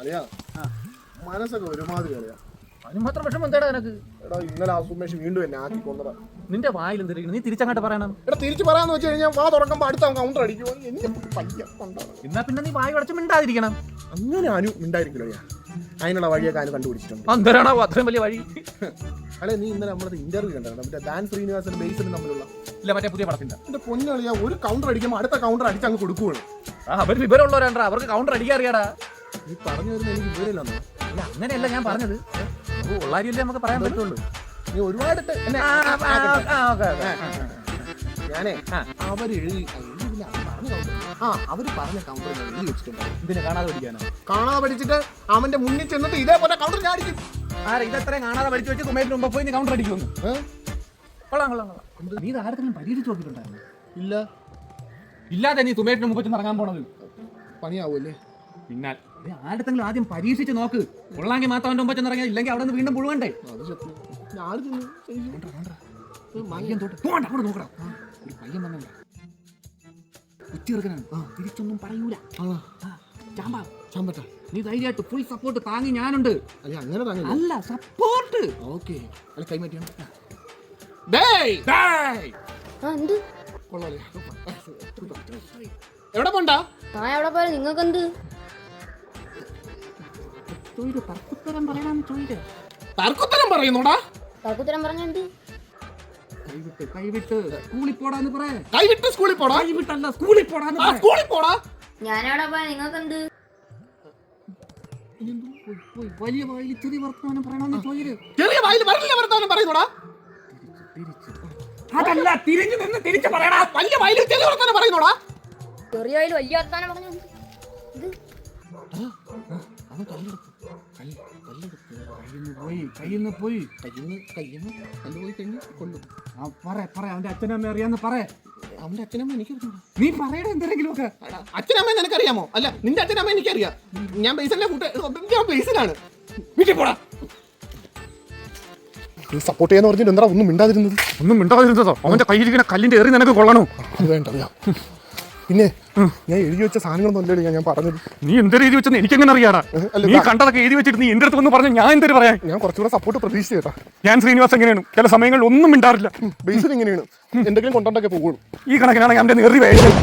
അറിയാ മനസ്സൊക്കെ ഒരുമാതിരി അറിയാ. അതിന് മാത്രം വിഷമം എന്താടാ നിനക്ക്? എടാ ഇന്നലെ ആ സുമേഷ് വീണ്ടും എന്നെ ആക്കി കൊന്നടാ. നിന്റെ വായിൽ എന്തിരിക്കണം? നീ തിരിച്ചങ്ങോട്ട് പറയണം. എടാ തിരിച്ചു പറയാന്ന് വെച്ച് കഴിഞ്ഞാൽ വാ തുറക്കുമ്പോ അടുത്ത കൗണ്ടർ അടിക്കുമോ? എന്നെ പയ്യ കൊണ്ടാണ്. എന്നാ പിന്നെ നീ വായി അടച്ച് മിണ്ടാതിരിക്കണം. അങ്ങനെ അനു മിണ്ടായിരിക്കല്ലോ ഞാൻ. അതിനുള്ള വഴിയൊക്കെ അനു കണ്ടുപിടിച്ചിട്ടുണ്ട്. അന്തരാണോ അത്രയും വലിയ വഴി? അല്ലെ നീ ഇന്നലെ നമ്മുടെ ഇന്റർവ്യൂ കണ്ടായിരുന്നു മറ്റേ ഡാൻ ശ്രീനിവാസനും ബേസിലും തമ്മിലുള്ള? ഇല്ല, മറ്റേ പുതിയ പടത്തിന്റെ. എന്റെ പൊന്നളിയാ, ഒരു കൗണ്ടർ അടിക്കുമ്പോൾ അടുത്ത കൗണ്ടർ അടിച്ച് അങ്ങ് കൊടുക്കുവാണ്. അവർ വിവരമുള്ളവരാണ്ടാ, അവർക്ക് കൗണ്ടർ അടിക്കാൻ അറിയാടാ. നീ പറഞ്ഞു വരുന്ന എനിക്ക് വിവരമില്ലെന്നോ? അല്ല അങ്ങനെയല്ല ഞാൻ പറഞ്ഞത്. ഉള്ളാരിയല്ലേ നമുക്ക് പറയാൻ പറ്റുള്ളൂ. നീ ഒരുപാട് ഞാനേ അവര് എഴുതി അവര് പറഞ്ഞ കൗണ്ടർ എഴുതി വെച്ചിട്ടുണ്ട്. ഇതിനെ കാണാതെ പഠിക്കാനോ? കാണാതെ പഠിച്ചിട്ട് അവന്റെ മുന്നിൽ ചെന്നിട്ട് ഇതേപോലെ കൗണ്ടർ ഞാൻ അടിക്കും. ഇതെത്രയും കാണാതെ പഠിച്ചു വെച്ച് സുമേഷിന് മുമ്പ് പോയി നീ കൗണ്ടർ അടിക്കുമെന്ന്? കൊള്ളാം കൊള്ളാം കൊള്ളാം. നീ ഇത് ആരെങ്കിലും പരീക്ഷിച്ച് നോക്കിയിട്ടുണ്ടായിരുന്നു? ഇല്ല. ഇല്ലാതെ നീ സുമേഷിന് മുമ്പ് ചെന്ന് ഇറങ്ങാൻ പോണത് പണിയാവൂല്ലേ? പിന്നാൽ ആരെങ്കിലും ആദ്യം പരീക്ഷിച്ച് നോക്ക്. കൊള്ളാങ്കിൽ മാത്രം അവന്റെ മുമ്പ് ചെന്ന് ഇറങ്ങിയാൽ, ഇല്ലെങ്കിൽ അവിടെ നിന്ന് വീണ്ടും പുഴുവണ്ടേ? പയ്യൻ തൊട്ട് അങ്ങോട്ട് നോക്കണം. ഒരു പയ്യൻ വന്നല്ല കുറ്റിയെറുക്കനാണ്, തിരിച്ചൊന്നും പറയൂല. ചാമ്പട്ട നീ ധൈര്യമായിട്ട് ഫുൾ സപ്പോർട്ട് താങ്ങി ഞാനുണ്ട്. അങ്ങനെ അല്ല സപ്പോർട്ട്. ഓക്കെ. അല്ല കൈമാറ്റിയാണ്. എവിടെ പോണ്ടാ? എവിടെ പോയാലും നിങ്ങൾക്ക് എന്ത് തർക്കുത്തരം പറയുന്നോടാ? തർക്കുത്തരം പറഞ്ഞെന്ത്? കൈവിട്ട് സ്കൂളിൽ പോടാന്ന് പറയാ. കൈവിട്ട് സ്കൂളിൽ പോടാ? കൈവിട്ടല്ല, സ്കൂളിൽ പോടാന്ന്. സ്കൂളിൽ പോടാ. ഞാനെവിടെ പോയാൽ നിങ്ങൾക്ക് എന്ത്? വലിയ വായിൽ ചെറിയ വർത്തമാനം പറയണമെന്ന് ചോദിച്ചു. ചെറിയ വായിൽ വലിയ വർത്തമാനം പറയുന്നോടാ? അതല്ല, തിരിഞ്ഞു നിന്ന് തിരിച്ചു പറയടാ. വലിയ വായിൽ ചെറിയ വർത്തമാനം പറയുന്നോടാ? ചെറിയ വായിൽ വലിയ വർത്തമാനം പറഞ്ഞു. കയ്യിന്ന് പോയി കൊല്ലും. അവന്റെ അച്ഛനമ്മ അറിയാന്ന് പറ. അവന്റെ അച്ഛനമ്മ എനിക്കറിയാം. നീ പറയണ എന്തെങ്കിലും ഒക്കെ. അച്ഛനമ്മ നിനക്കറിയാമോ? അല്ല നിന്റെ അച്ഛനമ്മ എനിക്കറിയാം. ഞാൻ ബേസിലെ ബേസിലാണ്. വീട്ടിൽ പോടാ. നീ സപ്പോർട്ട് ചെയ്യാന്ന് പറഞ്ഞിട്ട് എന്താ ഒന്നും മിണ്ടാതിരുന്നതോ? അവന്റെ കയ്യിലിരിക്കുന്ന കല്ലിന്റെ എറി നിനക്ക് കൊള്ളണോ? അത് വേണ്ട. പിന്നെ ഞാൻ എഴുതി വെച്ച സാധനങ്ങളൊന്നും അല്ലേ ഞാൻ പറഞ്ഞത്. നീ എന്തൊരു എഴുതി വെച്ചെന്ന് എനിക്കെങ്ങനെ അറിയാടാ? നീ കണ്ടതൊക്കെ എഴുതി വെച്ചിട്ട് നീ എന്റെ അടുത്ത് വന്ന് പറഞ്ഞു, ഞാൻ എന്തൊരു പറയാൻ? ഞാൻ കുറച്ചുകൂടെ സപ്പോർട്ട് പ്രതീക്ഷിച്ചേട്ടാ. ഞാൻ ശ്രീനിവാസ് എങ്ങനെയാണ് ചില സമയങ്ങളിൽ ഒന്നും മിണ്ടാറില്ല. ബേസിൽ എങ്ങനെയാണ് എന്തെങ്കിലും കൊണ്ടോണ്ടൊക്കെ പോകുള്ളൂ. ഈ കണക്കിനാണെങ്കിൽ അവന്റെ എറി വേഗം